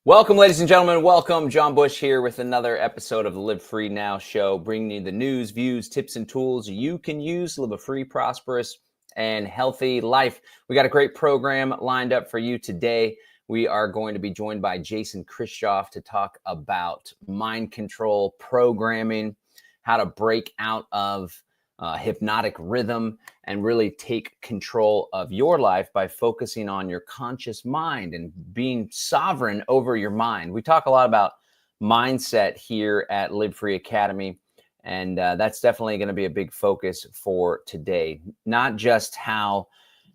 Welcome, ladies and gentlemen. Welcome. John Bush here with another episode of the Live Free Now show, bringing you the news, views, tips, and tools you can use to live a free, prosperous, and healthy life. We got a great program lined up for you today. We are going to be joined by Jason Christoff to talk about mind control, programming, how to break out of hypnotic rhythm and really take control of your life by focusing on your conscious mind and being sovereign over your mind. We talk a lot about mindset here at Live Free Academy, and that's definitely going to be a big focus for today. Not just how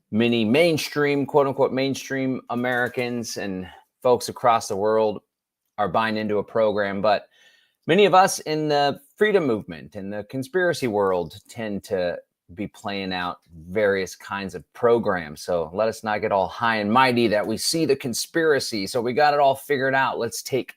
many mainstream, quote unquote, mainstream Americans and folks across the world are buying into a program, but many of us in the freedom movement and the conspiracy world tend to be playing out various kinds of programs. So let us not get all high and mighty that we see the conspiracy. So we got it all figured out. Let's take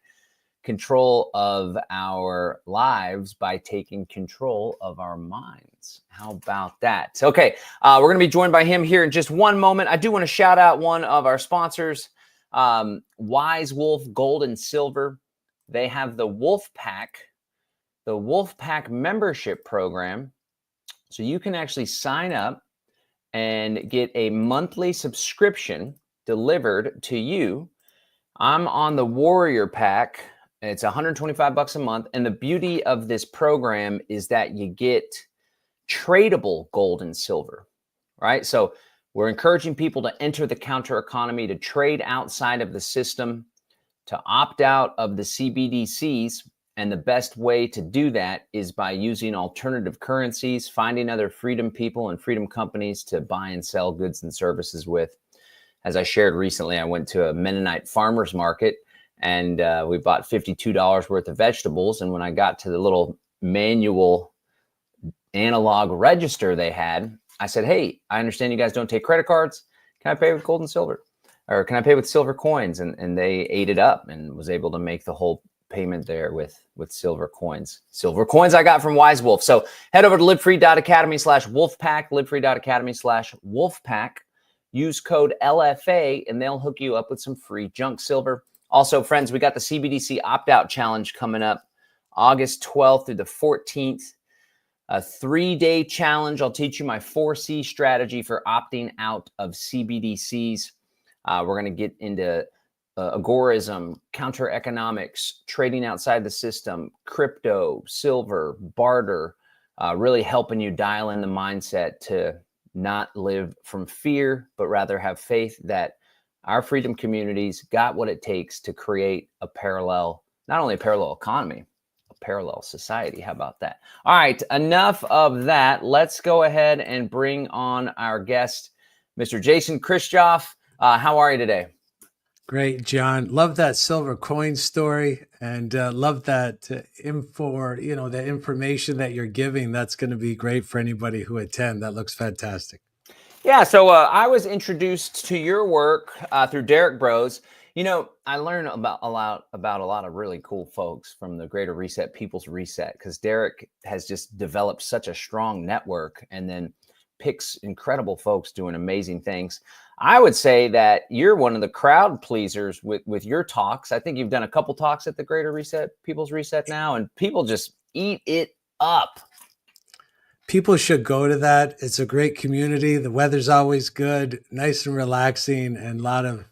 control of our lives by taking control of our minds. How about that? Okay, we're going to be joined by him here in just one moment. I do want to shout out one of our sponsors, Wise Wolf Gold and Silver. They have the Wolf Pack membership program. So you can actually sign up and get a monthly subscription delivered to you. I'm on the Warrior Pack. It's $125 a month. And the beauty of this program is that you get tradable gold and silver, right? So we're encouraging people to enter the counter economy, to trade outside of the system, to opt out of the CBDCs. And the best way to do that is by using alternative currencies, finding other freedom people and freedom companies to buy and sell goods and services with. As I shared recently, I went to a Mennonite farmer's market and we bought $52 worth of vegetables. And when I got to the little manual analog register they had, I said, "Hey, I understand you guys don't take credit cards. Can I pay with gold and silver? Or can I pay with silver coins?" And they ate it up and was able to make the whole payment there with silver coins. Silver coins I got from Wise Wolf. So head over to livefree.academy/wolfpack, livefree.academy/wolfpack. Use code LFA and they'll hook you up with some free junk silver. Also, friends, we got the CBDC opt-out challenge coming up August 12th through the 14th. A 3-day challenge. I'll teach you my 4C strategy for opting out of CBDCs. We're going to get into agorism, counter economics, trading outside the system, crypto, silver, barter, really helping you dial in the mindset to not live from fear, but rather have faith that our freedom communities got what it takes to create a parallel, not only a parallel economy, a parallel society. How about that? All right, enough of that. Let's go ahead and bring on our guest, Mr. Jason Christoff. How are you today? Great, John. Love that silver coin story and love that info, the information that you're giving. That's going to be great for anybody who attend. That looks fantastic. Yeah, so I was introduced to your work through Derek Bros. You know, I learned about a lot of really cool folks from the Greater Reset, People's Reset, because Derek has just developed such a strong network and then picks incredible folks doing amazing things. I would say that you're one of the crowd pleasers with your talks. I think you've done a couple talks at the Greater Reset, People's Reset now, and people just eat it up. People should go to that. It's a great community. The weather's always good, nice and relaxing, and a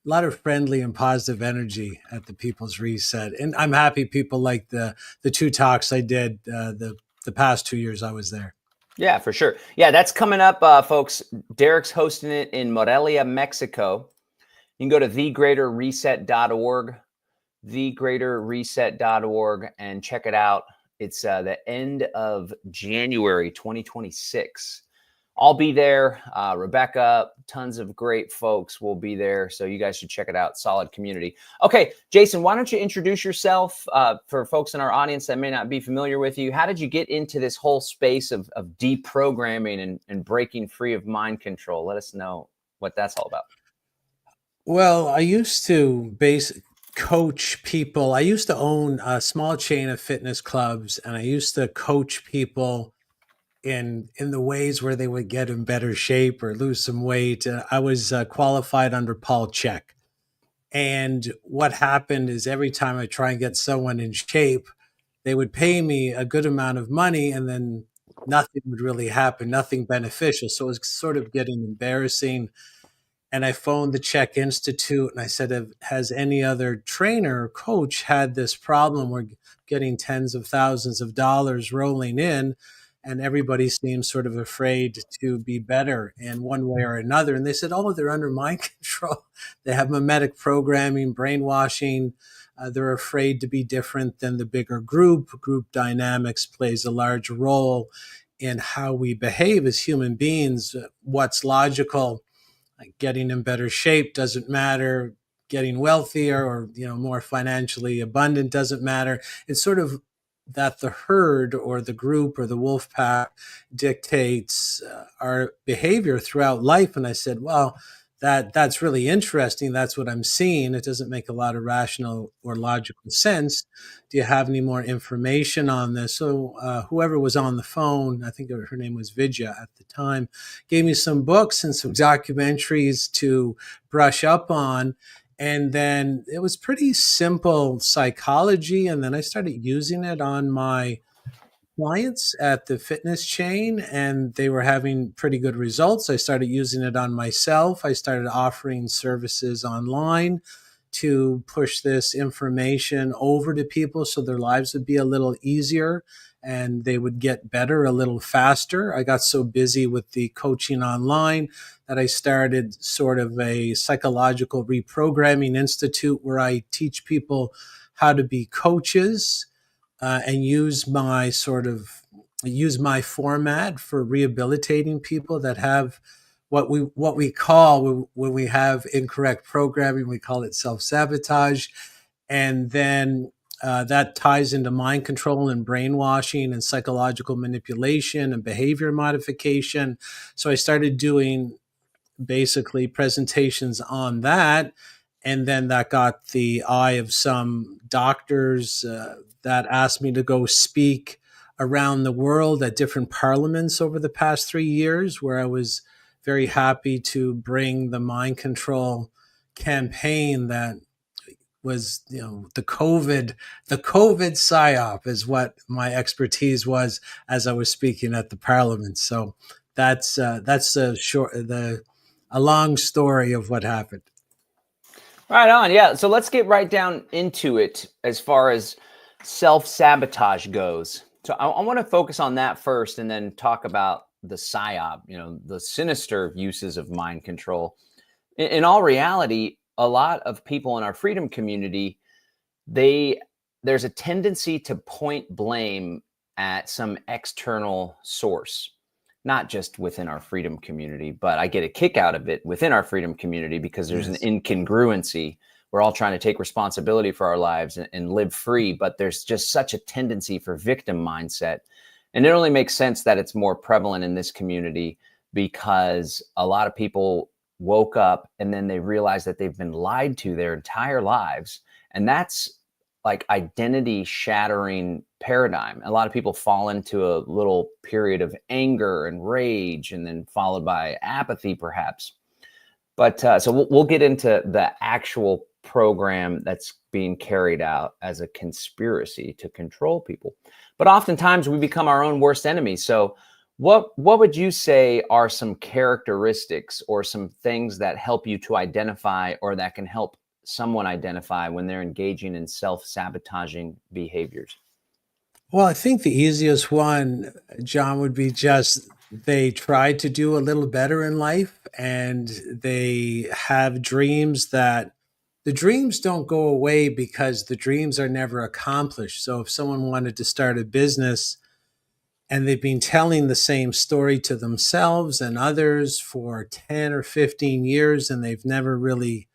lot of friendly and positive energy at the People's Reset. And I'm happy people like the 2 talks I did the past 2 years I was there. Yeah, for sure. Yeah, that's coming up, folks. Derek's hosting it in Morelia, Mexico. You can go to thegreaterreset.org, thegreaterreset.org, and check it out. It's the end of January 2026. I'll be there. Rebecca, tons of great folks will be there. So you guys should check it out. Solid community. Okay, Jason, why don't you introduce yourself for folks in our audience that may not be familiar with you? How did you get into this whole space of deprogramming and breaking free of mind control? Let us know what that's all about. Well, I used to coach people. I used to own a small chain of fitness clubs, and I used to coach people in the ways where they would get in better shape or lose some weight. I was qualified under Paul Chek. And what happened is every time I try and get someone in shape, they would pay me a good amount of money and then nothing would really happen, nothing beneficial. So it was sort of getting embarrassing. And I phoned the Czech Institute and I said, has any other trainer or coach had this problem? We're getting tens of thousands of dollars rolling in, and everybody seems sort of afraid to be better in one way or another. And they said, oh, they're under mind control. They have mimetic programming, brainwashing. They're afraid to be different than the bigger group. Group dynamics plays a large role in how we behave as human beings. What's logical, like getting in better shape doesn't matter, getting wealthier or more financially abundant doesn't matter. It's sort of that the herd or the group or the wolf pack dictates our behavior throughout life. And I said, well, that's really interesting. That's what I'm seeing. It doesn't make a lot of rational or logical sense. Do you have any more information on this? So whoever was on the phone, I think her name was Vidya at the time, gave me some books and some documentaries to brush up on. And then it was pretty simple psychology. And then I started using it on my clients at the fitness chain, and they were having pretty good results. I started using it on myself. I started offering services online to push this information over to people so their lives would be a little easier and they would get better a little faster. I got so busy with the coaching online that I started sort of a psychological reprogramming institute where I teach people how to be coaches and use my format for rehabilitating people that have what we call, when we have incorrect programming, we call it self-sabotage. And then that ties into mind control and brainwashing and psychological manipulation and behavior modification. So I started doing basically presentations on that. And then that got the eye of some doctors that asked me to go speak around the world at different parliaments over the past 3 years, where I was very happy to bring the mind control campaign that was, the COVID psyop is what my expertise was as I was speaking at the parliament. So that's a long story of what happened. Right on. Yeah. So let's get right down into it as far as self-sabotage goes. So I want to focus on that first and then talk about the psyop, the sinister uses of mind control. In all reality, a lot of people in our freedom community, there's a tendency to point blame at some external source, not just within our freedom community, but I get a kick out of it within our freedom community because there's an incongruency. We're all trying to take responsibility for our lives and live free, but there's just such a tendency for victim mindset. And it only makes sense that it's more prevalent in this community because a lot of people woke up and then they realized that they've been lied to their entire lives. And that's like identity shattering paradigm. A lot of people fall into a little period of anger and rage and then followed by apathy perhaps. But so we'll get into the actual program that's being carried out as a conspiracy to control people. But oftentimes we become our own worst enemy. So what would you say are some characteristics or some things that help you to identify or that can help someone identify when they're engaging in self-sabotaging behaviors? Well, I think the easiest one, John, would be just they try to do a little better in life and they have dreams that the dreams don't go away because the dreams are never accomplished. So if someone wanted to start a business and they've been telling the same story to themselves and others for 10 or 15 years and they've never really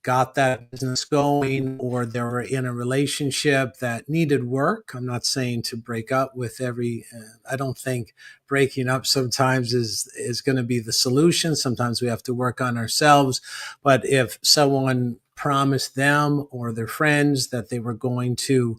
got that business going, or they were in a relationship that needed work. I'm not saying to break up with I don't think breaking up sometimes is going to be the solution. Sometimes we have to work on ourselves. But if someone promised them or their friends that they were going to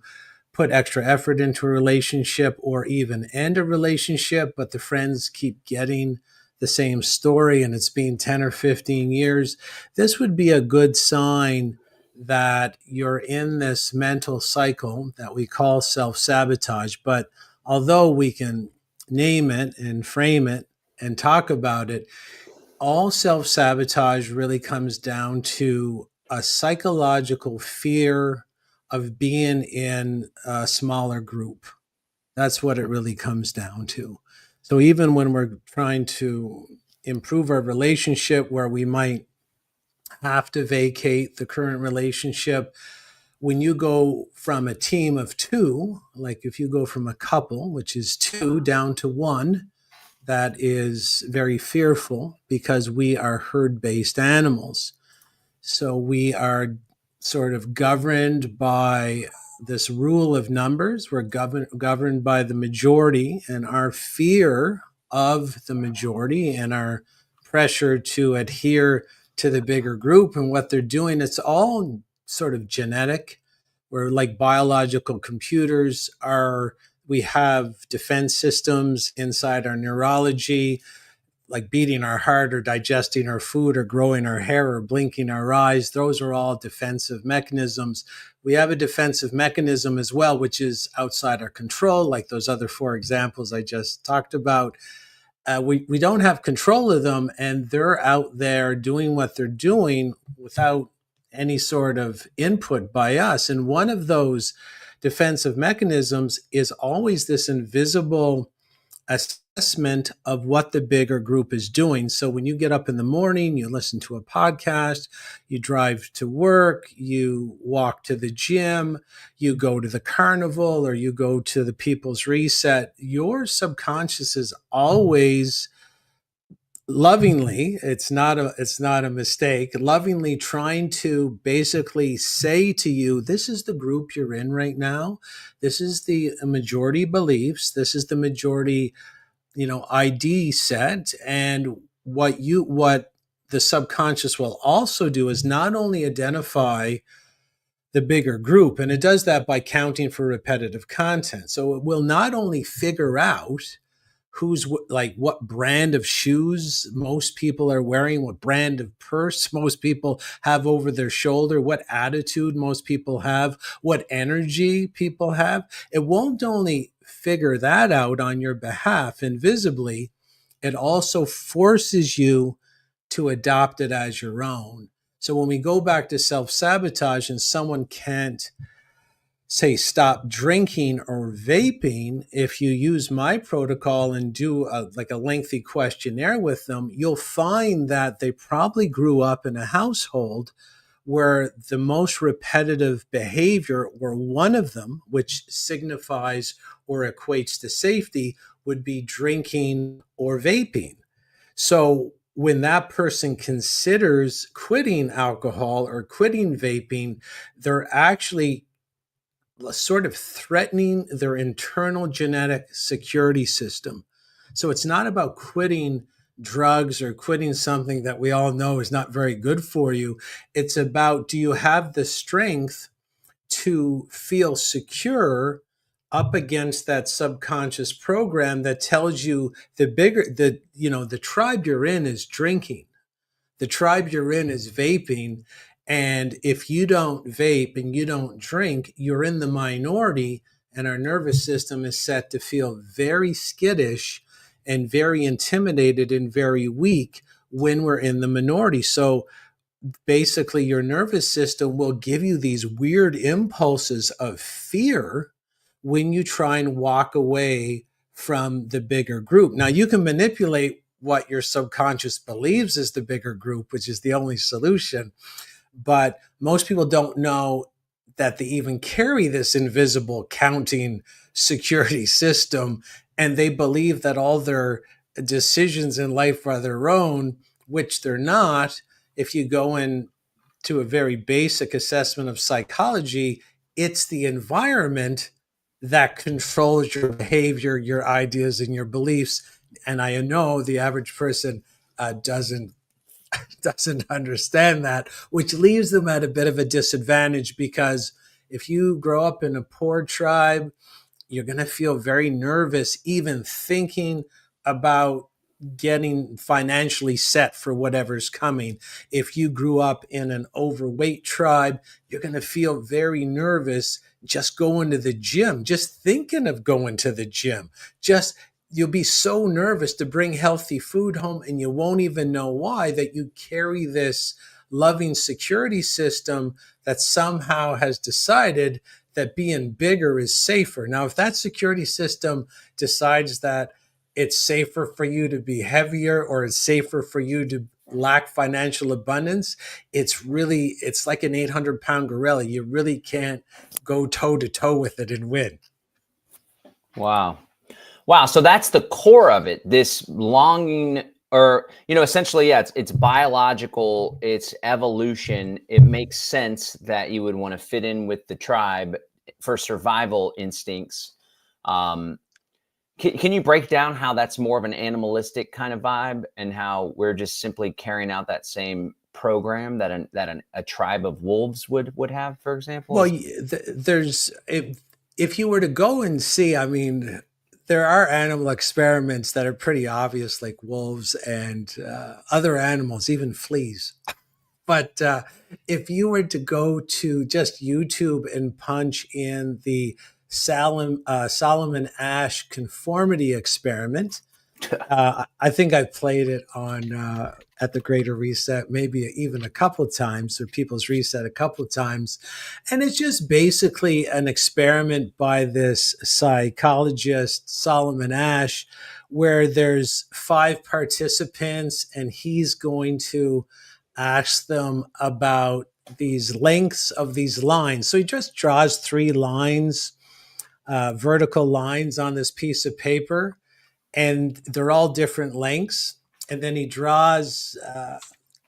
put extra effort into a relationship or even end a relationship, but the friends keep getting the same story and it's been 10 or 15 years, this would be a good sign that you're in this mental cycle that we call self-sabotage. But although we can name it and frame it and talk about it, all self-sabotage really comes down to a psychological fear of being in a smaller group. That's what it really comes down to. So even when we're trying to improve our relationship where we might have to vacate the current relationship, when you go from a team of two, like if you go from a couple, which is two, down to one, that is very fearful because we are herd-based animals. So we are sort of governed by this rule of numbers. We're governed by the majority, and our fear of the majority and our pressure to adhere to the bigger group and what they're doing. It's all sort of genetic. We're like biological computers. We have defense systems inside our neurology, like beating our heart or digesting our food or growing our hair or blinking our eyes. Those are all defensive mechanisms. We have a defensive mechanism as well, which is outside our control, like those other four examples I just talked about. We don't have control of them, and they're out there doing what they're doing without any sort of input by us. And one of those defensive mechanisms is always this invisible assessment of what the bigger group is doing. So when you get up in the morning, you listen to a podcast, you drive to work, you walk to the gym, you go to the carnival, or you go to the People's Reset, your subconscious is always lovingly, it's not a mistake, lovingly trying to basically say to you, this is the group you're in right now. This is the majority beliefs. This is the majority, ID set. And what the subconscious will also do is not only identify the bigger group, and it does that by counting for repetitive content. So it will not only figure out who's like what brand of shoes most people are wearing, what brand of purse most people have over their shoulder, what attitude most people have, what energy people have. It won't only figure that out on your behalf invisibly, it also forces you to adopt it as your own. So when we go back to self-sabotage and someone can't say stop drinking or vaping, if you use my protocol and do a lengthy questionnaire with them, you'll find that they probably grew up in a household where the most repetitive behavior, or one of them, which signifies or equates to safety, would be drinking or vaping. So when that person considers quitting alcohol or quitting vaping, they're actually sort of threatening their internal genetic security system. So it's not about quitting drugs or quitting something that we all know is not very good for you. It's about, do you have the strength to feel secure up against that subconscious program that tells you the tribe you're in is drinking. The tribe you're in is vaping. And if you don't vape and you don't drink, you're in the minority, and our nervous system is set to feel very skittish and very intimidated and very weak when we're in the minority. So basically, your nervous system will give you these weird impulses of fear when you try and walk away from the bigger group. Now, you can manipulate what your subconscious believes is the bigger group, which is the only solution. But most people don't know that they even carry this invisible counting security system, and they believe that all their decisions in life are their own, which they're not. If you go into a very basic assessment of psychology, it's the environment that controls your behavior, your ideas, and your beliefs. And I know the average person doesn't understand that, which leaves them at a bit of a disadvantage, because if you grow up in a poor tribe, you're going to feel very nervous even thinking about getting financially set for whatever's coming. If you grew up in an overweight tribe, you're going to feel very nervous just going to the gym, just thinking of going to the gym. Just you'll be so nervous to bring healthy food home, and you won't even know why, that you carry this loving security system that somehow has decided that being bigger is safer. Now, if that security system decides that it's safer for you to be heavier, or it's safer for you to lack financial abundance, it's like an 800-pound gorilla. You really can't go toe to toe with it and win. Wow. Wow. So that's the core of it. This longing, or, essentially, yeah, it's biological, it's evolution. It makes sense that you would want to fit in with the tribe for survival instincts. Can you break down how that's more of an animalistic kind of vibe, and how we're just simply carrying out that same program that a tribe of wolves would have, for example? Well, if you were to go and see, I mean, there are animal experiments that are pretty obvious, like wolves and other animals, even fleas. But if you were to go to just YouTube and punch in the Solomon Asch conformity experiment, I think I played it on at the Greater Reset, maybe even a couple of times, or People's Reset a couple of times. And it's just basically an experiment by this psychologist, Solomon Asch, where there's 5 participants, and he's going to ask them about these lengths of these lines. So he just draws 3 lines, vertical lines on this piece of paper, and they're all different lengths. And then he draws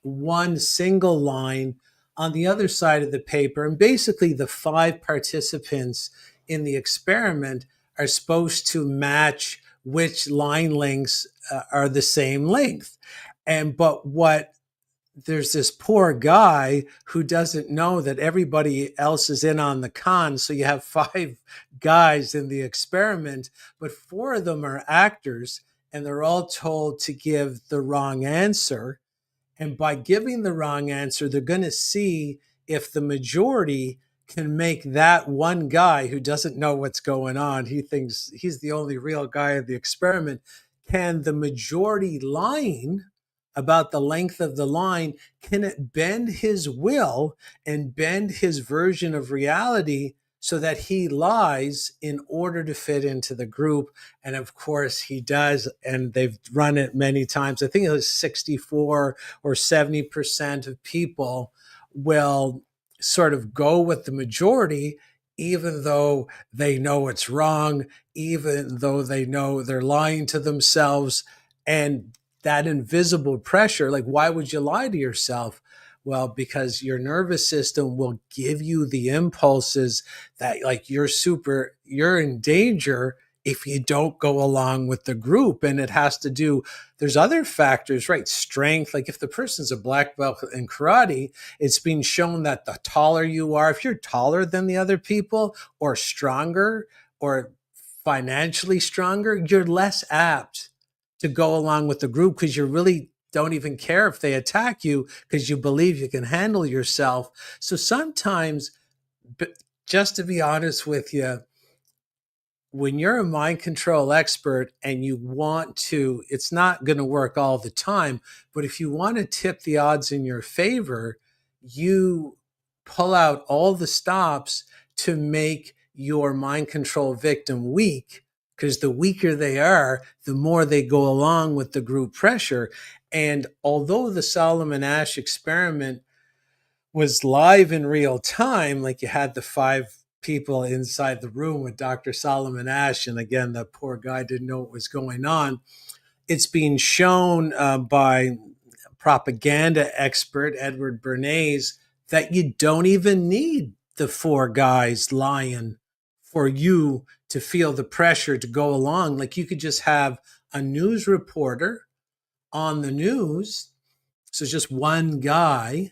one single line on the other side of the paper. And basically, the 5 participants in the experiment are supposed to match which line lengths are the same length. But there's this poor guy who doesn't know that everybody else is in on the con. So you have 5 guys in the experiment, but 4 of them are actors, and they're all told to give the wrong answer. And by giving the wrong answer, they're going to see if the majority can make that one guy who doesn't know what's going on, he thinks he's the only real guy in the experiment, can the majority lying about the length of the line, can it bend his will and bend his version of reality so that he lies in order to fit into the group? And of course he does. And they've run it many times. I think it was 64 or 70% of people will sort of go with the majority, even though they know it's wrong, even though they know they're lying to themselves. And that invisible pressure, like, why would you lie to yourself? Well, because your nervous system will give you the impulses that, like, you're in danger if you don't go along with the group. And it has to do, there's other factors, right? Strength. Like, if the person's a black belt in karate, it's been shown that the taller you are, if you're taller than the other people, or stronger, or financially stronger, you're less apt to go along with the group, because you really don't even care if they attack you, because you believe you can handle yourself. So sometimes, just to be honest with you, when you're a mind control expert and you want to, it's not going to work all the time, but if you want to tip the odds in your favor, you pull out all the stops to make your mind control victim weak, because the weaker they are, the more they go along with the group pressure. And although the Solomon Asch experiment was live in real time, like, you had the 5 people inside the room with Dr. Solomon Asch, and again, the poor guy didn't know what was going on. It's being shown by propaganda expert Edward Bernays that you don't even need the 4 guys lying for you to feel the pressure to go along. Like, you could just have a news reporter on the news, so just one guy,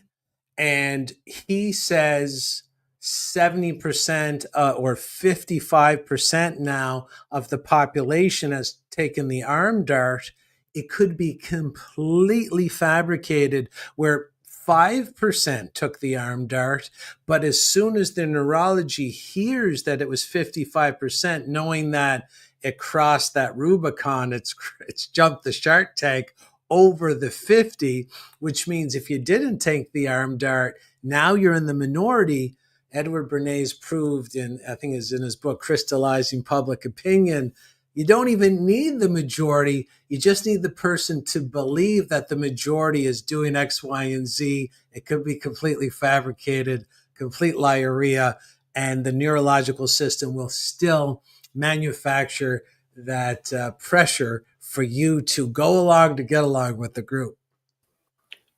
and he says 70% or 55% now of the population has taken the arm dart. it could be completely fabricated where 5% took the arm dart, but as soon as the neurology hears that it was 55%, knowing that it crossed that Rubicon, it's jumped the shark tank over the 50, which means if you didn't take the arm dart, now you're in the minority. Edward Bernays proved in, I think is in his book, Crystallizing Public Opinion, you don't even need the majority. You just need the person to believe that the majority is doing X, Y, and Z. It could be completely fabricated, complete liaria, and the neurological system will still manufacture that pressure for you to go along to get along with the group.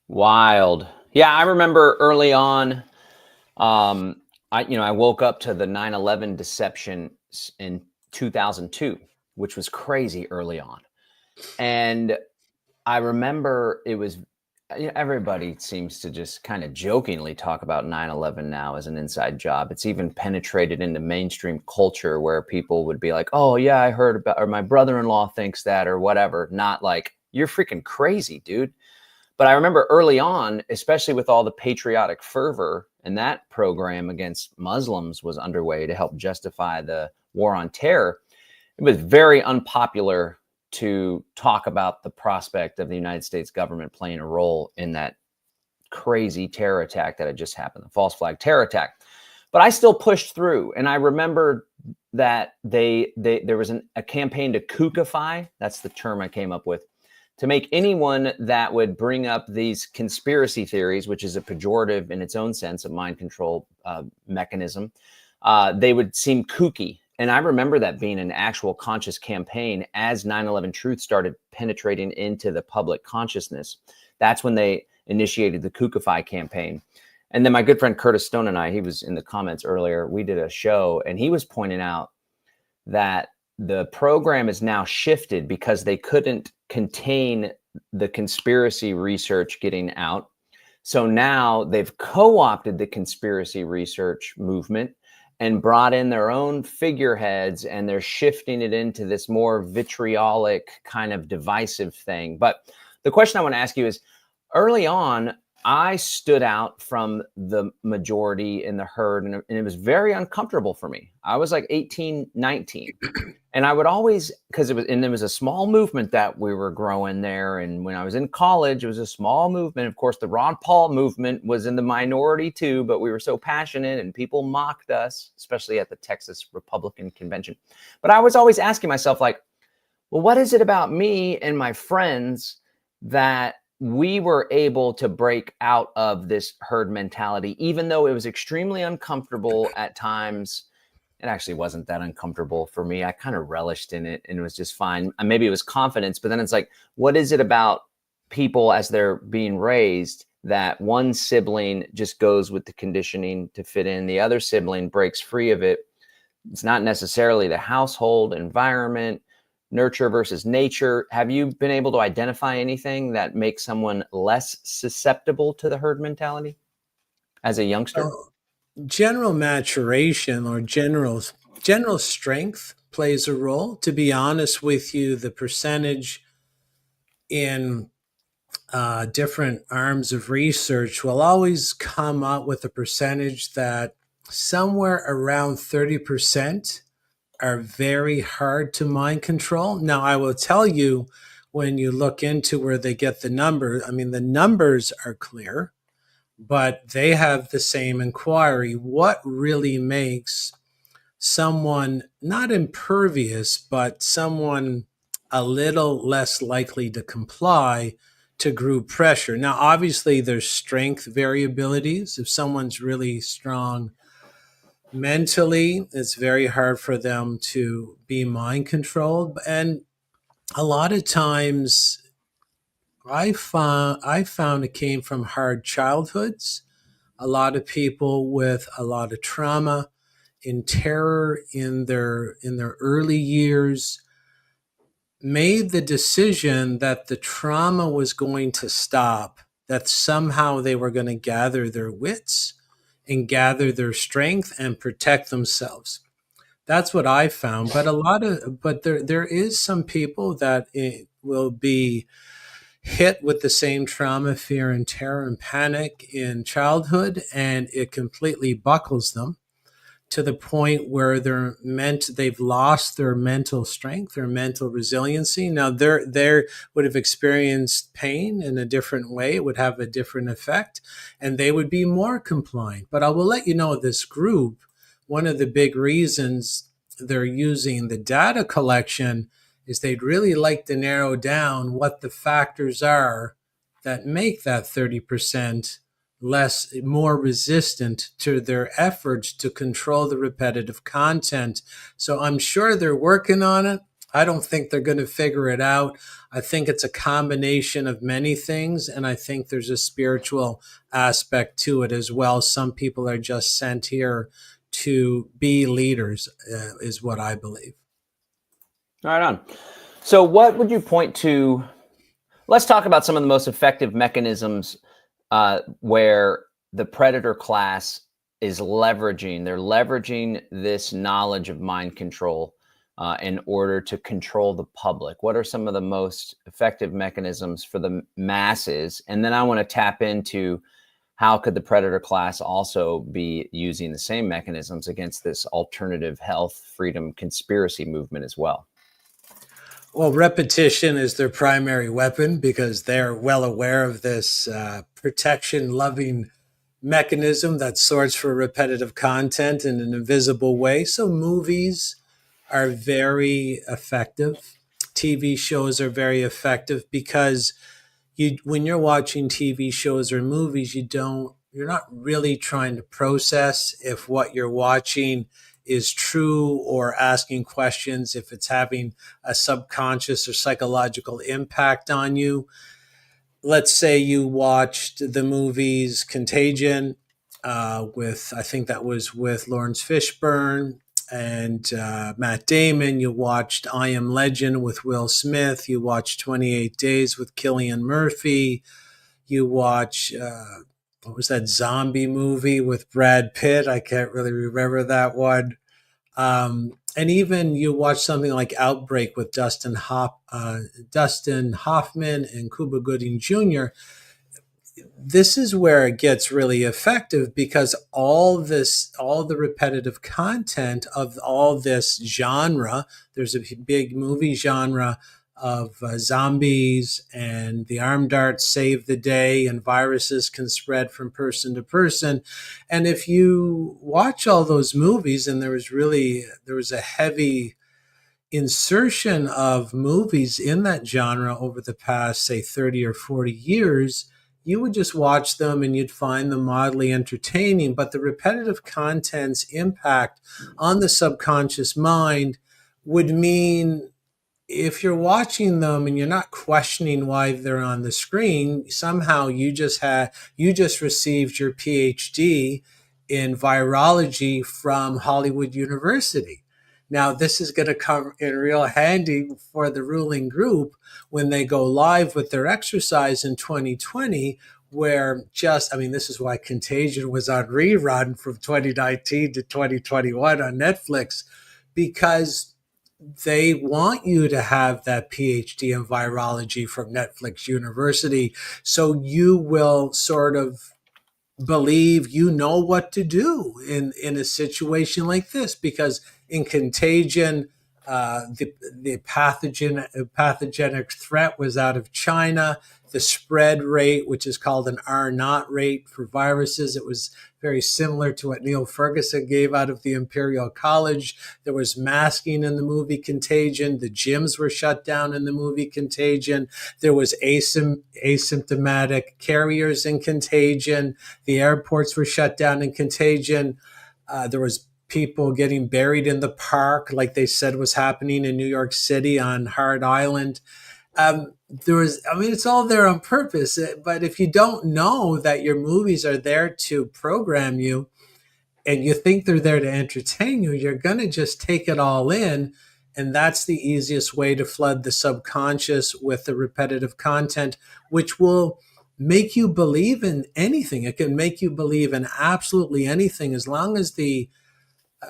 Wild. Yeah, I remember early on, I woke up to the 9/11 deception in 2002, which was crazy early on. And I remember it was, everybody seems to just kind of jokingly talk about 9/11 now as an inside job. It's even penetrated into mainstream culture where people would be like, oh, yeah, I heard about, or my brother-in-law thinks that, or whatever. Not like, you're freaking crazy, dude. But I remember early on, especially with all the patriotic fervor, and that program against Muslims was underway to help justify the war on terror, it was very unpopular to talk about the prospect of the United States government playing a role in that crazy terror attack that had just happened, the false flag terror attack. But I still pushed through. And I remember that there was a campaign to kookify, that's the term I came up with, to make anyone that would bring up these conspiracy theories, which is a pejorative in its own sense, a mind control mechanism, they would seem kooky. And I remember that being an actual conscious campaign as 9/11 truth started penetrating into the public consciousness. That's when they initiated the kookify campaign. And then my good friend Curtis Stone and I, he was in the comments earlier, we did a show and he was pointing out that the program is now shifted because they couldn't contain the conspiracy research getting out. So now they've co-opted the conspiracy research movement and brought in their own figureheads, and they're shifting it into this more vitriolic kind of divisive thing. But the question I want to ask you is, early on, I stood out from the majority in the herd, and it was very uncomfortable for me. I was like 18, 19. And I would always, because there was a small movement that we were growing there. And when I was in college, it was a small movement. Of course, the Ron Paul movement was in the minority too, but we were so passionate and people mocked us, especially at the Texas Republican Convention. But I was always asking myself, like, well, what is it about me and my friends that we were able to break out of this herd mentality, even though it was extremely uncomfortable at times? It actually wasn't that uncomfortable for me. I kind of relished in it and it was just fine. Maybe it was confidence, but then it's like, what is it about people as they're being raised that one sibling just goes with the conditioning to fit in, the other sibling breaks free of it? It's not necessarily the household environment, nurture versus nature. Have you been able to identify anything that makes someone less susceptible to the herd mentality as a youngster? General maturation or general strength plays a role. To be honest with you, the percentage in different arms of research will always come up with a percentage that somewhere around 30% are very hard to mind control. Now, I will tell you, when you look into where they get the number, I mean, the numbers are clear, but they have the same inquiry. What really makes someone not impervious, but someone a little less likely to comply to group pressure? Now, obviously, there's strength variabilities. If someone's really strong mentally, it's very hard for them to be mind controlled. And a lot of times, I found it came from hard childhoods. A lot of people with a lot of trauma and terror in their early years made the decision that the trauma was going to stop, that somehow they were going to gather their wits and gather their strength and protect themselves. That's what I found. But there is some people that will be hit with the same trauma, fear, and terror and panic in childhood, and it completely buckles them to the point where they've lost their mental strength, their mental resiliency. Now they would have experienced pain in a different way. It would have a different effect, and they would be more compliant. But I will let you know, this group, one of the big reasons they're using the data collection is they'd really like to narrow down what the factors are that make that 30% more resistant to their efforts to control the repetitive content. So I'm sure they're working on it. I don't think they're going to figure it out. I think it's a combination of many things, and I think there's a spiritual aspect to it as well. Some people are just sent here to be leaders, is what I believe. Right on. So what would you point to? Let's talk about some of the most effective mechanisms where the predator class is leveraging this knowledge of mind control in order to control the public. What are some of the most effective mechanisms for the masses? And then I want to tap into how could the predator class also be using the same mechanisms against this alternative health freedom conspiracy movement as well? Well, repetition is their primary weapon because they're well aware of this protection-loving mechanism that sorts for repetitive content in an invisible way. So movies are very effective. TV shows are very effective because when you're watching TV shows or movies, you're not really trying to process if what you're watching is true or asking questions if it's having a subconscious or psychological impact on you. Let's say you watched the movies Contagion I think that was with Lawrence Fishburne and Matt Damon. You watched I Am Legend with Will Smith. You watched 28 Days with Cillian Murphy. You watch what was that zombie movie with Brad Pitt? I can't really remember that one. And even you watch something like Outbreak with Dustin Hoffman and Cuba Gooding Jr. This is where it gets really effective because all the repetitive content of all this genre, there's a big movie genre of zombies, and the armed darts save the day, and viruses can spread from person to person. And if you watch all those movies, and there was a heavy insertion of movies in that genre over the past, say, 30 or 40 years, you would just watch them and you'd find them mildly entertaining. But the repetitive content's impact on the subconscious mind would mean if you're watching them and you're not questioning why they're on the screen, somehow you just received your PhD in virology from Hollywood University. Now, this is going to come in real handy for the ruling group when they go live with their exercise in 2020, where this is why Contagion was on rerun from 2019 to 2021 on Netflix, because they want you to have that PhD in virology from Netflix University. So you will sort of believe you know what to do in a situation like this, because in Contagion, the pathogenic threat was out of China. The spread rate, which is called an R0 rate for viruses, it was very similar to what Neil Ferguson gave out of the Imperial College. There was masking in the movie Contagion. The gyms were shut down in the movie Contagion. There was asymptomatic carriers in Contagion. The airports were shut down in Contagion. There was people getting buried in the park, like they said was happening in New York City on Hard Island. It's all there on purpose. But if you don't know that your movies are there to program you and you think they're there to entertain you, you're going to just take it all in. And that's the easiest way to flood the subconscious with the repetitive content, which will make you believe in anything. It can make you believe in absolutely anything as long as the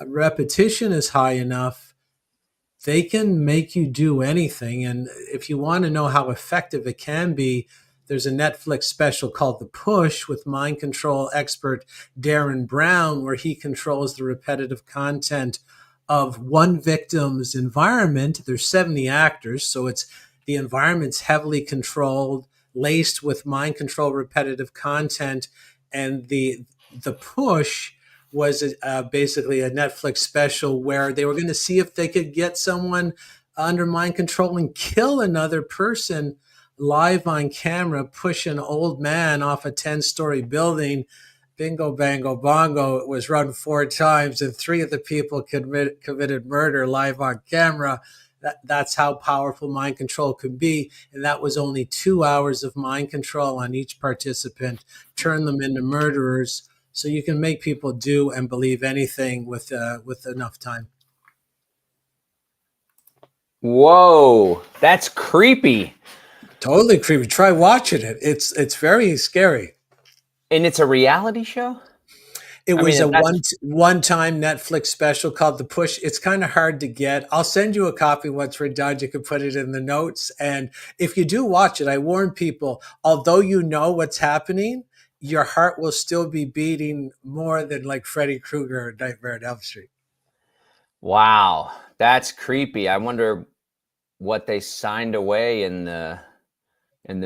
repetition is high enough. they can make you do anything. And if you want to know how effective it can be, there's a Netflix special called The Push with mind control expert Darren Brown, where he controls the repetitive content of one victim's environment. There's 70 actors, so it's the environment's heavily controlled, laced with mind control repetitive content. And the push was basically a Netflix special where they were going to see if they could get someone under mind control and kill another person live on camera, push an old man off a 10-story building. Bingo, bango, bongo. It was run 4 times, and 3 of the people committed murder live on camera. That's how powerful mind control can be. And that was only 2 hours of mind control on each participant, turn them into murderers. So you can make people do and believe anything with enough time. Whoa, that's creepy. Totally creepy. Try watching it. It's very scary. And it's a reality show? It was a one-time Netflix special called The Push. It's kind of hard to get. I'll send you a copy once we're done. You can put it in the notes. And if you do watch it, I warn people, although you know what's happening, your heart will still be beating more than like Freddy Krueger or Nightmare on Elm Street. Wow, that's creepy. I wonder what they signed away in the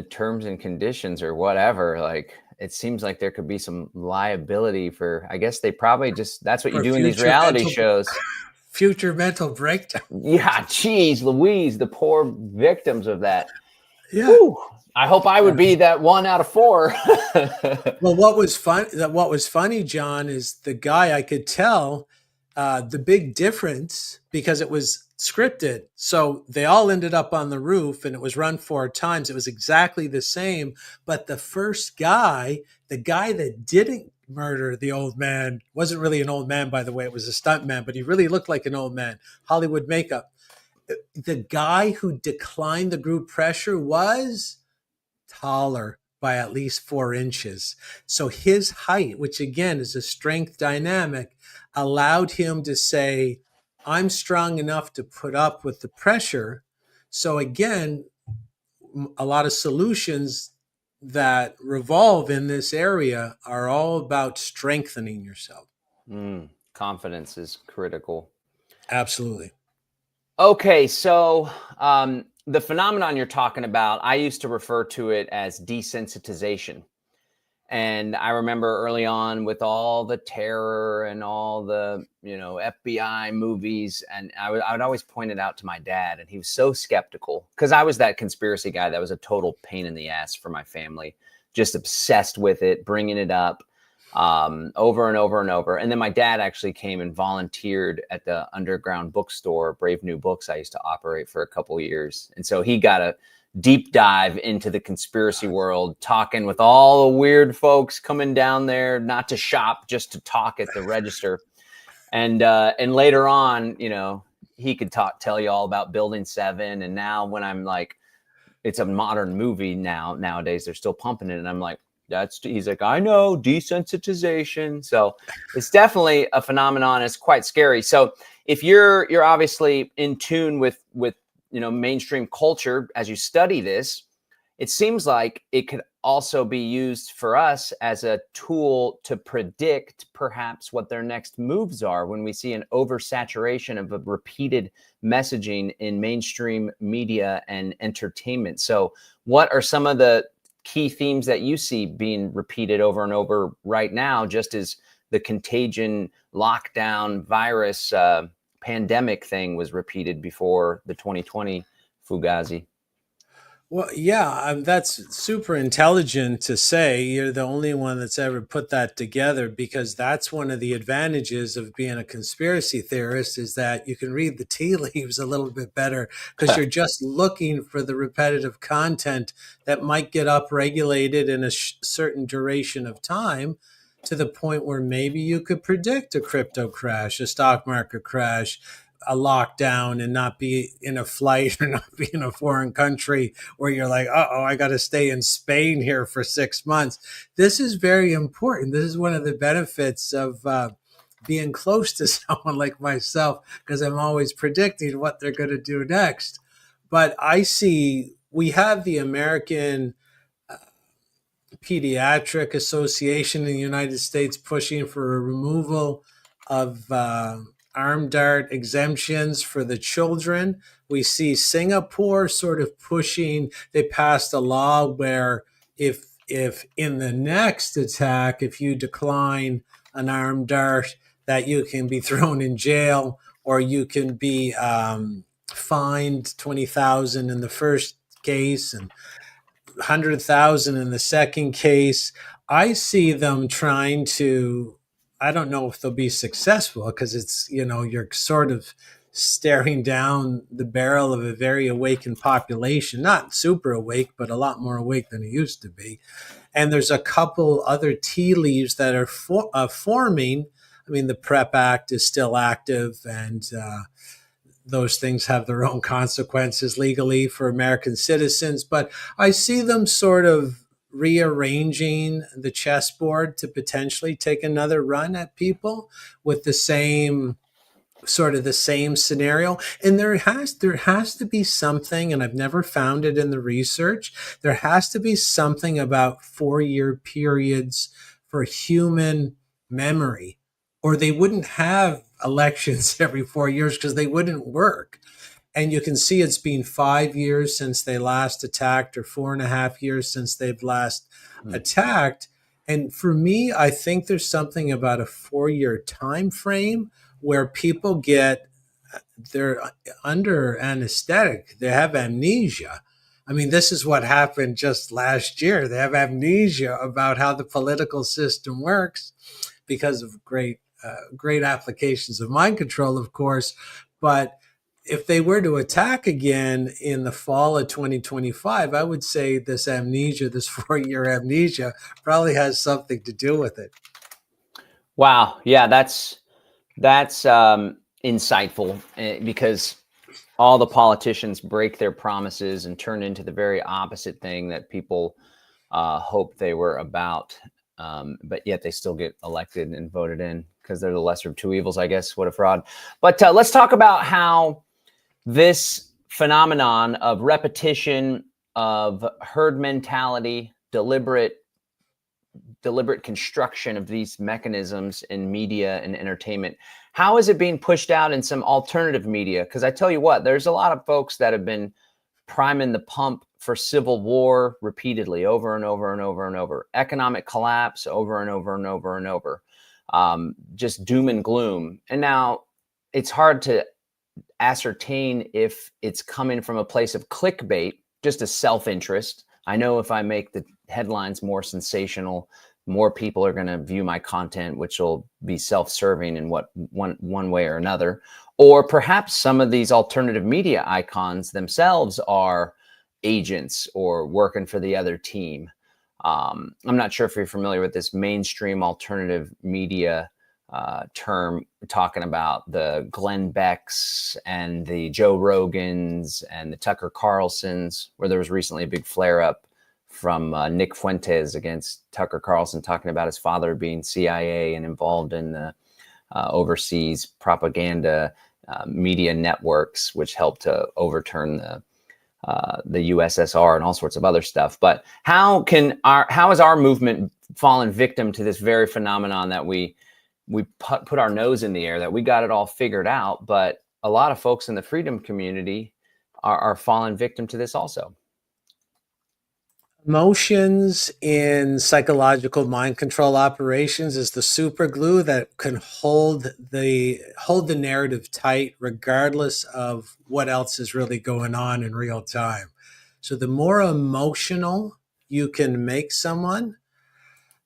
terms and conditions or whatever. Like, it seems like there could be some liability for, I guess they probably just, that's what you do in these reality shows. Future mental breakdown. Yeah, geez, Louise, the poor victims of that. Yeah. Whew. I hope I would be that 1 out of 4. Well, what was funny, John, is the guy, I could tell the big difference because it was scripted. So they all ended up on the roof and it was run 4 times. It was exactly the same. But the first guy, the guy that didn't murder the old man, wasn't really an old man, by the way. It was a stunt man, but he really looked like an old man. Hollywood makeup. The guy who declined the group pressure was taller by at least 4 inches. So his height, which again is a strength dynamic, allowed him to say, I'm strong enough to put up with the pressure. So again, a lot of solutions that revolve in this area are all about strengthening yourself. Confidence is critical. Absolutely. Okay, so the phenomenon you're talking about, I used to refer to it as desensitization. And I remember early on with all the terror and all the, FBI movies, and I would always point it out to my dad, and he was so skeptical because I was that conspiracy guy that was a total pain in the ass for my family, just obsessed with it, bringing it up over and over and over. And then my dad actually came and volunteered at the underground bookstore, Brave New Books, I used to operate for a couple of years. And so he got a deep dive into the conspiracy world, talking with all the weird folks coming down there, not to shop, just to talk at the register. And later on, he could tell you all about Building 7. And now when I'm like, it's a modern movie nowadays, they're still pumping it. And I'm like, he's like, I know, desensitization. So it's definitely a phenomenon. It's quite scary. So if you're obviously in tune with mainstream culture as you study this, it seems like it could also be used for us as a tool to predict perhaps what their next moves are when we see an oversaturation of a repeated messaging in mainstream media and entertainment. So what are some of the key themes that you see being repeated over and over right now, just as the contagion, lockdown, virus, pandemic thing was repeated before the 2020 Fugazi? Well, yeah, that's super intelligent to say. You're the only one that's ever put that together, because that's one of the advantages of being a conspiracy theorist, is that you can read the tea leaves a little bit better because you're just looking for the repetitive content that might get upregulated in a certain duration of time, to the point where maybe you could predict a crypto crash, a stock market crash, a lockdown, and not be in a flight or not be in a foreign country where you're like, I got to stay in Spain here for 6 months. This is very important. This is one of the benefits of being close to someone like myself because I'm always predicting what they're going to do next. But I see we have the American Pediatric Association in the United States pushing for a removal of arm dart exemptions for the children. We see Singapore sort of pushing. They passed a law where if in the next attack, if you decline an arm dart, that you can be thrown in jail or you can be fined 20,000 in the first case and 100,000 in the second case. I see them trying to, I don't know if they'll be successful because it's, you're sort of staring down the barrel of a very awakened population, not super awake, but a lot more awake than it used to be. And there's a couple other tea leaves that are forming. I mean, the PrEP Act is still active, and those things have their own consequences legally for American citizens. But I see them sort of rearranging the chessboard to potentially take another run at people with the same scenario. And there has to be something, and I've never found it in the research, there has to be something about 4-year periods for human memory, or they wouldn't have elections every 4 years because they wouldn't work. And you can see it's been 5 years since they last attacked, or 4.5 years since they've last attacked. And for me, I think there's something about a 4-year time frame where people they're under anesthetic, they have amnesia. I mean, this is what happened just last year. They have amnesia about how the political system works because of great applications of mind control, of course. But if they were to attack again in the fall of 2025, I would say this amnesia, this 4-year amnesia, probably has something to do with it. Wow. Yeah, that's insightful, because all the politicians break their promises and turn into the very opposite thing that people hoped they were about. But yet they still get elected and voted in because they're the lesser of two evils, I guess. What a fraud. But let's talk about how this phenomenon of repetition, of herd mentality, deliberate construction of these mechanisms in media and entertainment, how is it being pushed out in some alternative media? Because I tell you what, there's a lot of folks that have been priming the pump for civil war repeatedly, over and over and over and over, economic collapse over and over and over and over, just doom and gloom. And now it's hard to ascertain if it's coming from a place of clickbait, just a self-interest. I know if I make the headlines more sensational, more people are going to view my content, which will be self-serving in one way or another. Or perhaps some of these alternative media icons themselves are agents or working for the other team. I'm not sure if you're familiar with this mainstream alternative media term, talking about the Glenn Becks and the Joe Rogans and the Tucker Carlsons, where there was recently a big flare-up from Nick Fuentes against Tucker Carlson, talking about his father being CIA and involved in the overseas propaganda media networks, which helped to overturn the USSR and all sorts of other stuff. But how has our movement fallen victim to this very phenomenon that we put our nose in the air, that we got it all figured out, but a lot of folks in the freedom community are falling victim to this also? Emotions in psychological mind control operations is the super glue that can hold the narrative tight regardless of what else is really going on in real time. So the more emotional you can make someone,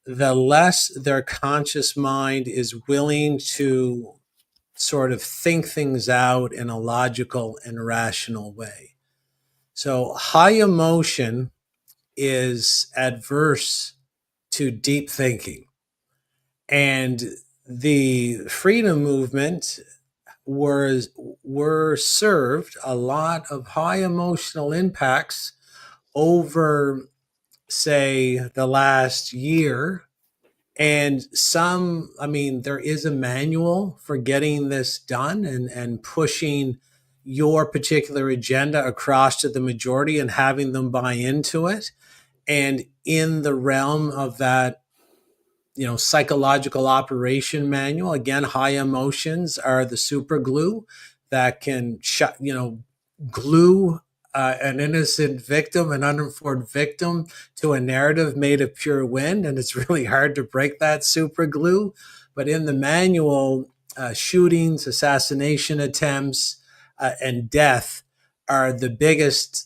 the less their conscious mind is willing to sort of think things out in a logical and rational way. So high emotion is adverse to deep thinking. And the freedom movement were served a lot of high emotional impacts over, say, the last year And some, I mean, there is a manual for getting this done and pushing your particular agenda across to the majority and having them buy into it. And in the realm of that, psychological operation manual, again, high emotions are the super glue that can glue an innocent victim, an uninformed victim, to a narrative made of pure wind. And it's really hard to break that super glue. But in the manual, shootings, assassination attempts, and death are the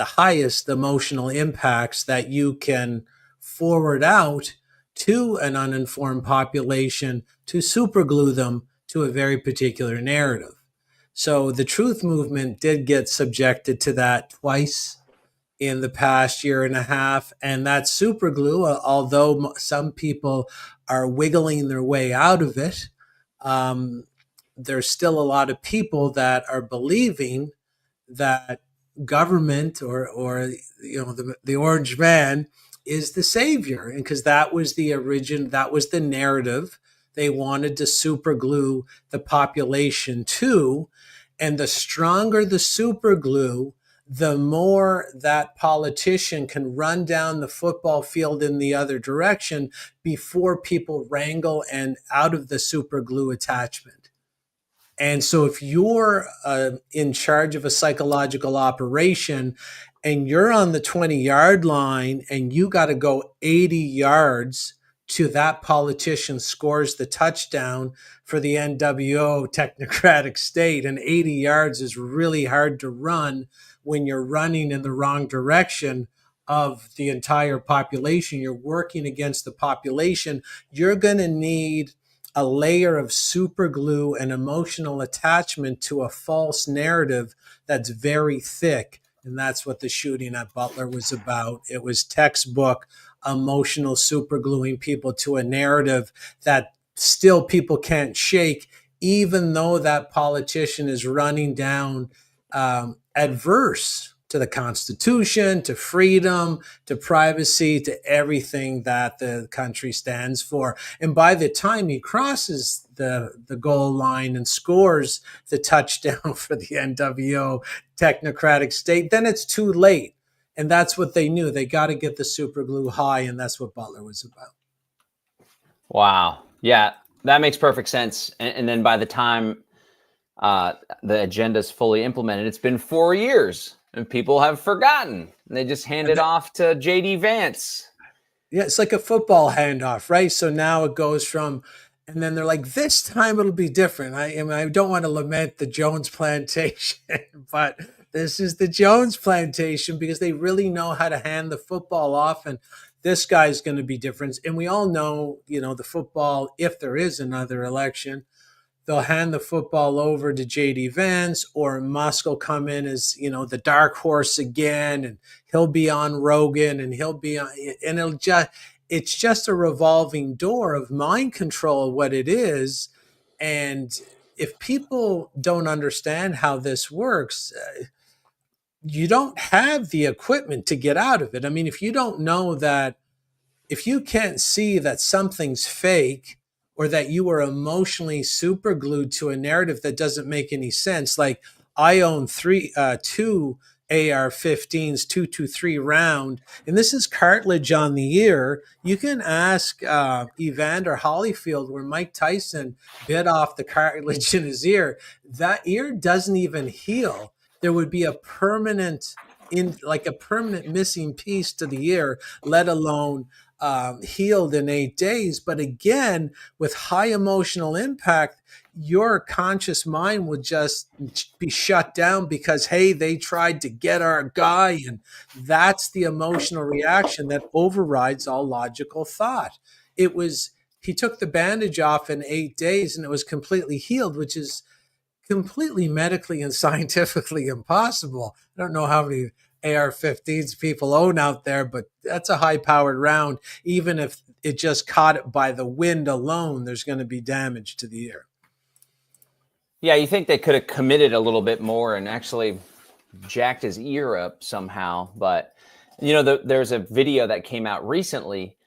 highest emotional impacts that you can forward out to an uninformed population to superglue them to a very particular narrative. So the truth movement did get subjected to that twice in the past year and a half. And that superglue, although some people are wiggling their way out of it, there's still a lot of people that are believing that government or the orange man is the savior, and because that was the narrative they wanted to super glue the population to. And the stronger the super glue, the more that politician can run down the football field in the other direction before people wrangle and out of the super glue attachment. And so if you're in charge of a psychological operation and you're on the 20-yard line and you got to go 80 yards to that politician scores the touchdown for the NWO technocratic state, and 80 yards is really hard to run when you're running in the wrong direction of the entire population. You're working against the population. You're going to need a layer of super glue and emotional attachment to a false narrative that's very thick. And that's what the shooting at Butler was about. It was textbook emotional super gluing people to a narrative that still people can't shake, even though that politician is running down adverse to the Constitution, to freedom, to privacy, to everything that the country stands for. And by the time he crosses the goal line and scores the touchdown for the NWO technocratic state, then it's too late. And that's what they knew. They got to get the super glue high, and that's what Butler was about. Wow. Yeah, that makes perfect sense. And then by the time the agenda is fully implemented, it's been 4 years. And people have forgotten. They just hand it off to JD Vance. Yeah, it's like a football handoff, right? So now it goes from, and then they're like, this time it'll be different. I don't want to lament the Jones plantation, but this is the Jones plantation because they really know how to hand the football off. And this guy's going to be different. And we all know, the football, if there is another election, they'll hand the football over to JD Vance, or Musk will come in as, the dark horse again, and he'll be on Rogan, and he'll be on, and it's just a revolving door of mind control, what it is. And if people don't understand how this works, you don't have the equipment to get out of it. I mean, if you don't know that, if you can't see that something's fake, or that you are emotionally super glued to a narrative that doesn't make any sense. Like, I own two AR-15s, 223 round, and this is cartilage on the ear. You can ask Evander Holyfield where Mike Tyson bit off the cartilage in his ear. That ear doesn't even heal. There would be a permanent missing piece to the ear, let alone healed in 8 days. But again, with high emotional impact, your conscious mind would just be shut down because, hey, they tried to get our guy. And that's the emotional reaction that overrides all logical thought. He took the bandage off in 8 days and it was completely healed, which is completely medically and scientifically impossible. I don't know how many AR-15s people own out there, but that's a high-powered round. Even if it just caught it by the wind alone, there's going to be damage to the ear. Yeah, you think they could have committed a little bit more and actually jacked his ear up somehow. But, there's a video that came out recently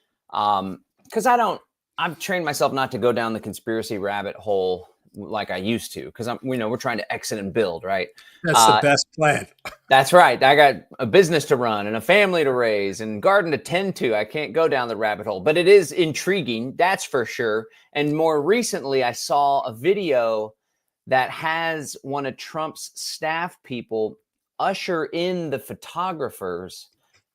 because I've trained myself not to go down the conspiracy rabbit hole like I used to, because we're trying to exit and build, right? That's the best plan. That's right. I got a business to run and a family to raise and garden to tend to. I can't go down the rabbit hole, but it is intriguing. That's for sure. And more recently, I saw a video that has one of Trump's staff people usher in the photographers.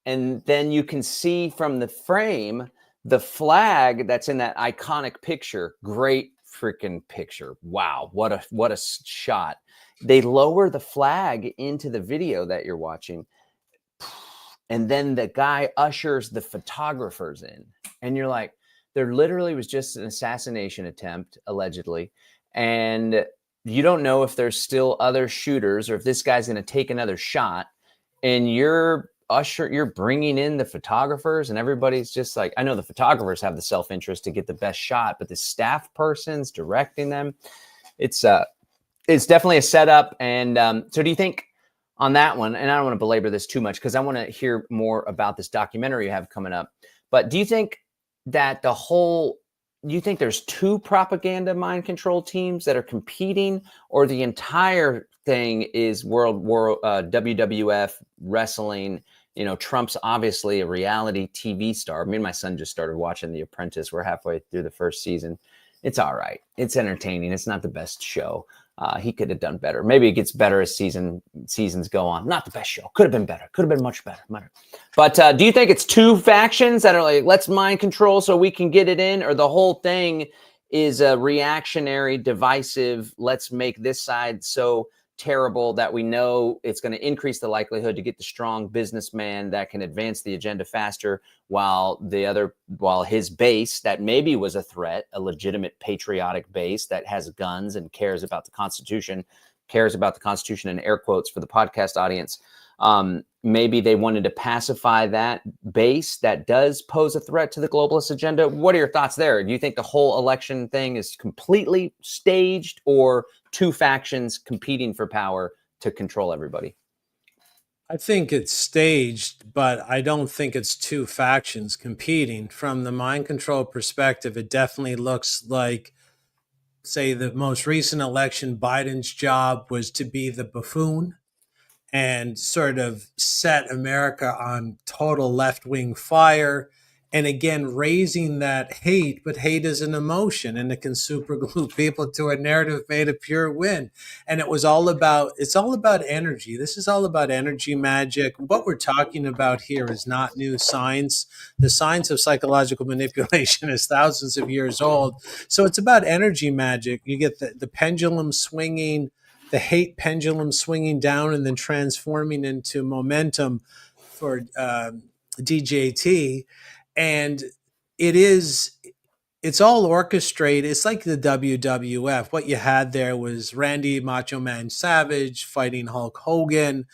And then you can see from the frame the flag that's in that iconic picture. Great freaking picture. Wow. What a shot. They lower the flag into the video that you're watching, and then the guy ushers the photographers in, and you're like, there literally was just an assassination attempt, allegedly, and you don't know if there's still other shooters or if this guy's going to take another shot, and you're bringing in the photographers, and everybody's just like, I know the photographers have the self-interest to get the best shot, but the staff person's directing them. It's definitely a setup. And so do you think on that one, and I don't want to belabor this too much because I want to hear more about this documentary you have coming up, but do you think that you think there's two propaganda mind control teams that are competing, or the entire thing is WWF wrestling? Trump's obviously a reality TV star. Me and my son just started watching The Apprentice. We're halfway through the first season. It's all right. It's entertaining. It's not the best show. He could have done better. Maybe it gets better as seasons go on. Not the best show. Could have been better. Could have been much better. But do you think it's two factions that are like, let's mind control so we can get it in, or the whole thing is a reactionary, divisive, let's make this side so terrible that we know it's going to increase the likelihood to get the strong businessman that can advance the agenda faster, while his base that maybe was a threat, a legitimate patriotic base that has guns and cares about the Constitution in air quotes for the podcast audience. Maybe they wanted to pacify that base that does pose a threat to the globalist agenda. What are your thoughts there? Do you think the whole election thing is completely staged, or two factions competing for power to control everybody? I think it's staged, but I don't think it's two factions competing. From the mind control perspective, it definitely looks like, say, the most recent election, Biden's job was to be the buffoon and sort of set America on total left-wing fire. And again, raising that hate, but hate is an emotion, and it can superglue people to a narrative made a pure win. And it's all about energy. This is all about energy magic. What we're talking about here is not new science. The science of psychological manipulation is thousands of years old. So it's about energy magic. You get the pendulum swinging, the hate pendulum swinging down and then transforming into momentum for DJT. And it's all orchestrated. It's like the WWF. What you had there was Randy Macho Man Savage fighting Hulk Hogan.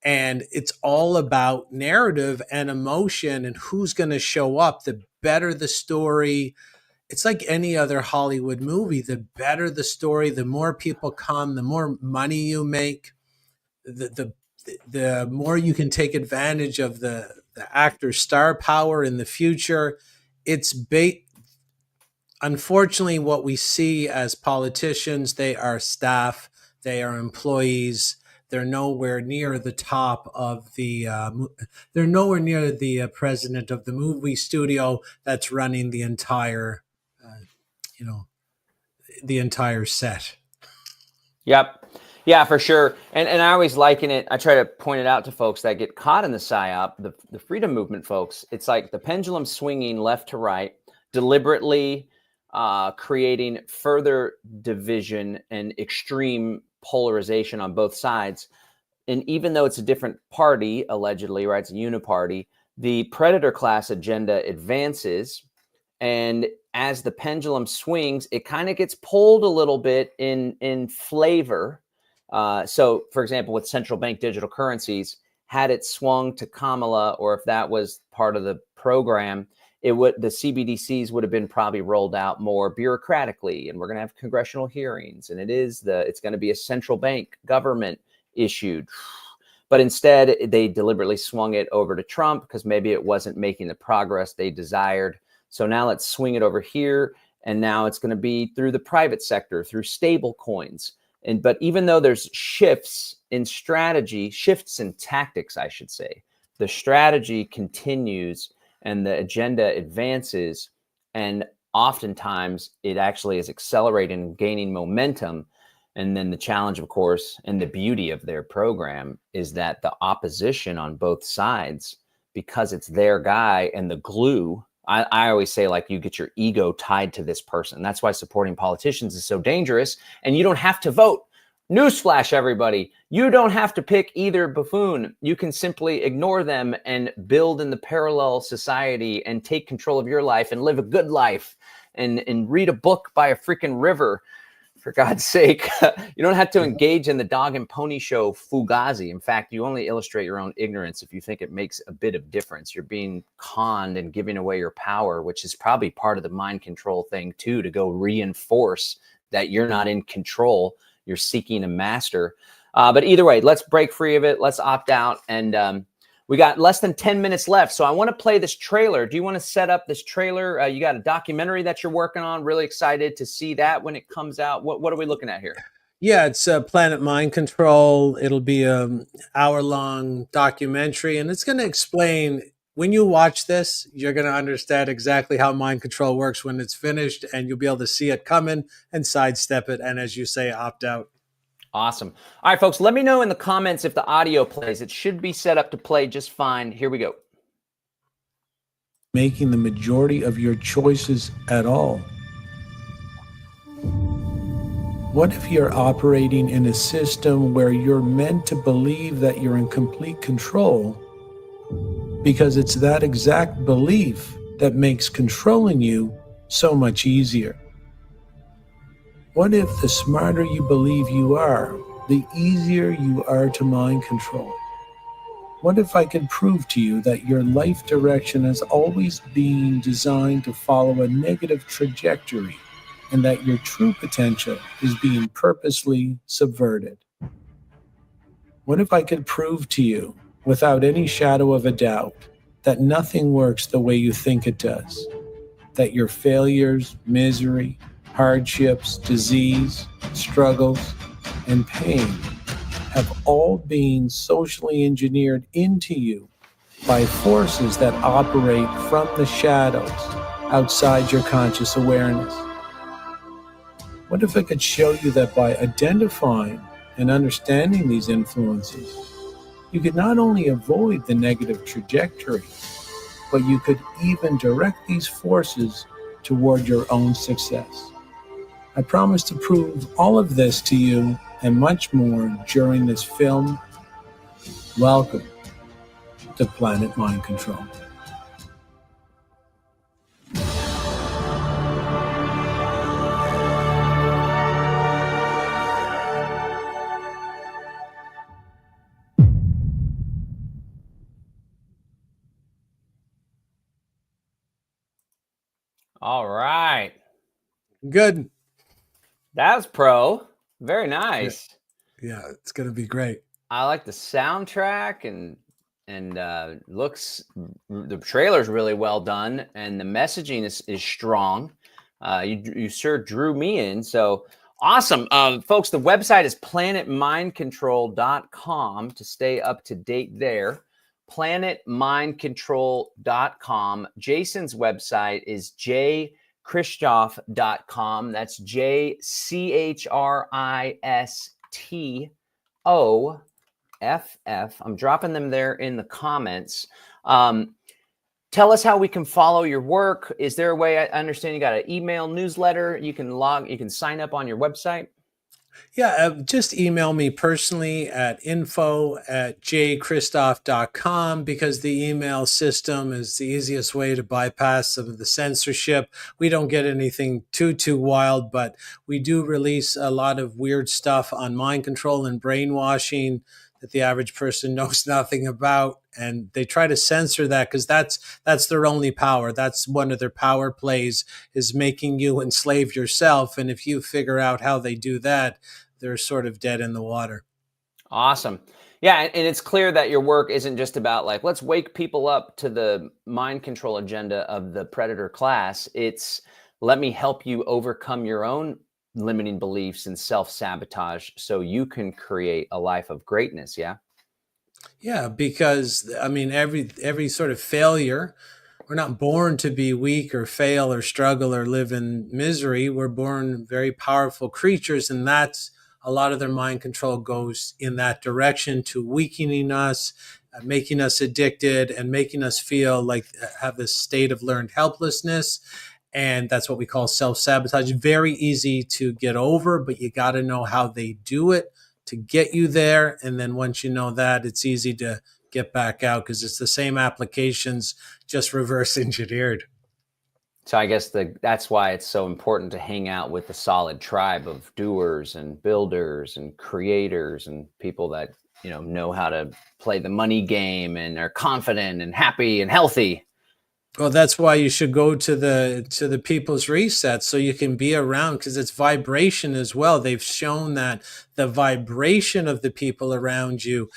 And it's all about narrative and emotion and who's going to show up. The better the story, it's like any other Hollywood movie. The better the story, the more people come, the more money you make, the more you can take advantage of the actor's star power in the future. Unfortunately, what we see as politicians, they are staff, they are employees. They're nowhere near the top of they're nowhere near the president of the movie studio that's running the entire, the entire set. Yep. Yeah, for sure. And I always liken it. I try to point it out to folks that get caught in the psyop, the freedom movement folks. It's like the pendulum swinging left to right, deliberately creating further division and extreme polarization on both sides. And even though it's a different party, allegedly, right, it's a uniparty, the predator class agenda advances. And as the pendulum swings, it kind of gets pulled a little bit in flavor. So, for example, with central bank digital currencies, had it swung to Kamala, or if that was part of the program, the CBDCs would have been probably rolled out more bureaucratically, and we're going to have congressional hearings, and it's going to be a central bank government issued. But instead, they deliberately swung it over to Trump because maybe it wasn't making the progress they desired. So now let's swing it over here. And now it's going to be through the private sector, through stable coins. But even though there's shifts in strategy, shifts in tactics, I should say, the strategy continues and the agenda advances. And oftentimes it actually is accelerating and gaining momentum. And then the challenge, of course, and the beauty of their program is that the opposition on both sides, because it's their guy and the glue, I always say, like, you get your ego tied to this person. That's why supporting politicians is so dangerous. And you don't have to vote. Newsflash, everybody. You don't have to pick either buffoon. You can simply ignore them and build in the parallel society and take control of your life and live a good life and read a book by a freaking river. For God's sake, you don't have to engage in the dog and pony show Fugazi. In fact, you only illustrate your own ignorance if you think it makes a bit of difference. You're being conned and giving away your power, which is probably part of the mind control thing too, to go reinforce that you're not in control. You're seeking a master. But either way, let's break free of it. Let's opt out. And we got less than 10 minutes left. So I want to play this trailer. Do you want to set up this trailer? You got a documentary that you're working on. Really excited to see that when it comes out. What are we looking at here? Yeah, it's Planet Mind Control. It'll be an hour-long documentary, and it's going to explain, when you watch this, you're going to understand exactly how mind control works when it's finished, and you'll be able to see it coming and sidestep it, and as you say, opt out. Awesome. All right, folks, let me know in the comments if the audio plays. It should be set up to play just fine. Here we go. Making the majority of your choices at all. What if you're operating in a system where you're meant to believe that you're in complete control because it's that exact belief that makes controlling you so much easier? What if the smarter you believe you are, the easier you are to mind control? What if I could prove to you that your life direction has always been designed to follow a negative trajectory and that your true potential is being purposely subverted? What if I could prove to you, without any shadow of a doubt, that nothing works the way you think it does? That your failures, misery, hardships, disease, struggles, and pain have all been socially engineered into you by forces that operate from the shadows outside your conscious awareness? What if I could show you that by identifying and understanding these influences, you could not only avoid the negative trajectory, but you could even direct these forces toward your own success? I promise to prove all of this to you and much more during this film. Welcome to Planet Mind Control. All right. Good. That was pro. Very nice. Yeah, it's going to be great. I like the soundtrack and looks, the trailer's really well done and the messaging is strong. You sure drew me in. So awesome. Folks, the website is planetmindcontrol.com to stay up to date there. Planetmindcontrol.com. Jason's website is jchristoff.com. That's JChristoff. I'm dropping them there in the comments. Tell us how we can follow your work. Is there a way? I understand you got an email newsletter. You can sign up on your website. Yeah, just email me personally at info@jchristoff.com, because the email system is the easiest way to bypass some of the censorship. We don't get anything too wild, but we do release a lot of weird stuff on mind control and brainwashing that the average person knows nothing about. And they try to censor that because that's their only power. That's one of their power plays, is making you enslave yourself. And if you figure out how they do that, they're sort of dead in the water. Awesome. Yeah, and it's clear that your work isn't just about like, let's wake people up to the mind control agenda of the predator class. It's let me help you overcome your own limiting beliefs and self-sabotage so you can create a life of greatness. Yeah. Yeah, because I mean, every sort of failure, we're not born to be weak or fail or struggle or live in misery. We're born very powerful creatures, and that's a lot of their mind control goes in that direction to weakening us, making us addicted, and making us feel like have this state of learned helplessness. And that's what we call self-sabotage. Very easy to get over, but you got to know how they do it to get you there. And then once you know that, it's easy to get back out because it's the same applications, just reverse engineered. So I guess that's why it's so important to hang out with a solid tribe of doers and builders and creators and people that, know how to play the money game and are confident and happy and healthy. Well, that's why you should go to the People's Reset so you can be around because it's vibration as well. They've shown that the vibration of the people around you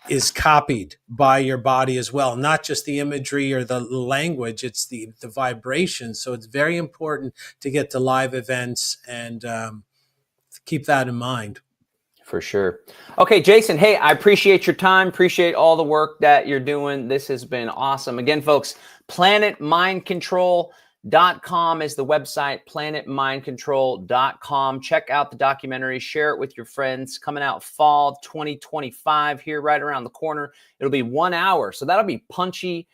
is copied by your body as well, not just the imagery or the language, it's the vibration. So it's very important to get to live events and keep that in mind. For sure. Okay, Jason, hey, I appreciate your time. Appreciate all the work that you're doing. This has been awesome. Again, folks, planetmindcontrol.com is the website, planetmindcontrol.com. Check out the documentary, share it with your friends. Coming out fall 2025 here, right around the corner. It'll be 1 hour, so that'll be punchy.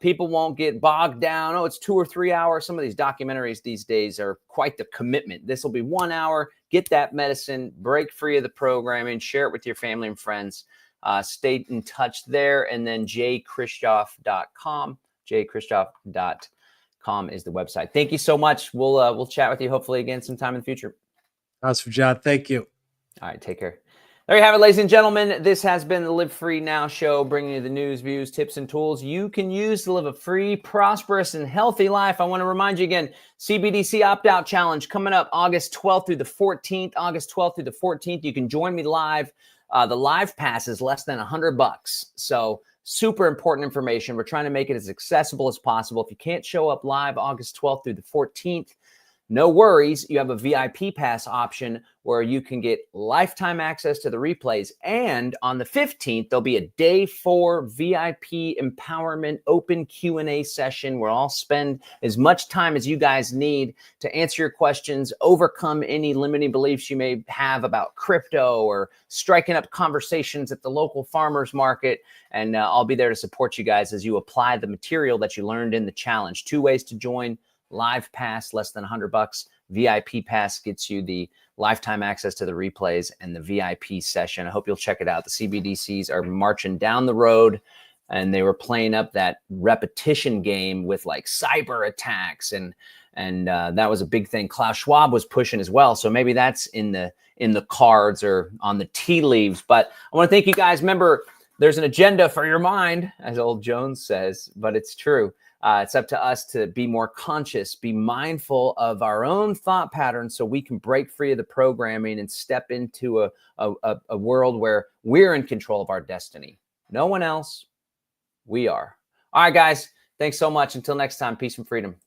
People won't get bogged down. Oh, it's 2 or 3 hours. Some of these documentaries these days are quite the commitment. This will be 1 hour. Get that medicine, break free of the programming, share it with your family and friends. Stay in touch there. And then jchristoff.com. jchristoff.com is the website. Thank you so much. We'll chat with you hopefully again sometime in the future. Awesome, John. Thank you. All right, take care. There you have it, ladies and gentlemen. This has been the Live Free Now show, bringing you the news, views, tips, and tools you can use to live a free, prosperous, and healthy life. I want to remind you again, CBDC Opt-Out Challenge coming up August 12th through the 14th. August 12th through the 14th. You can join me live. The live pass is less than $100. So super important information. We're trying to make it as accessible as possible. If you can't show up live August 12th through the 14th, no worries. You have a VIP pass option where you can get lifetime access to the replays. And on the 15th, there'll be a day 4 VIP empowerment open Q&A session where I'll spend as much time as you guys need to answer your questions, overcome any limiting beliefs you may have about crypto or striking up conversations at the local farmers market. And I'll be there to support you guys as you apply the material that you learned in the challenge. 2 ways to join. Live pass, less than $100. VIP pass gets you the lifetime access to the replays and the VIP session. I hope you'll check it out. The CBDCs are marching down the road, and they were playing up that repetition game with like cyber attacks, and that was a big thing. Klaus Schwab was pushing as well, so maybe that's in the cards or on the tea leaves. But I want to thank you guys. Remember, there's an agenda for your mind, as old Jones says, but it's true. It's up to us to be more conscious, be mindful of our own thought patterns so we can break free of the programming and step into a world where we're in control of our destiny. No one else. We are. All right, guys. Thanks so much. Until next time, peace and freedom.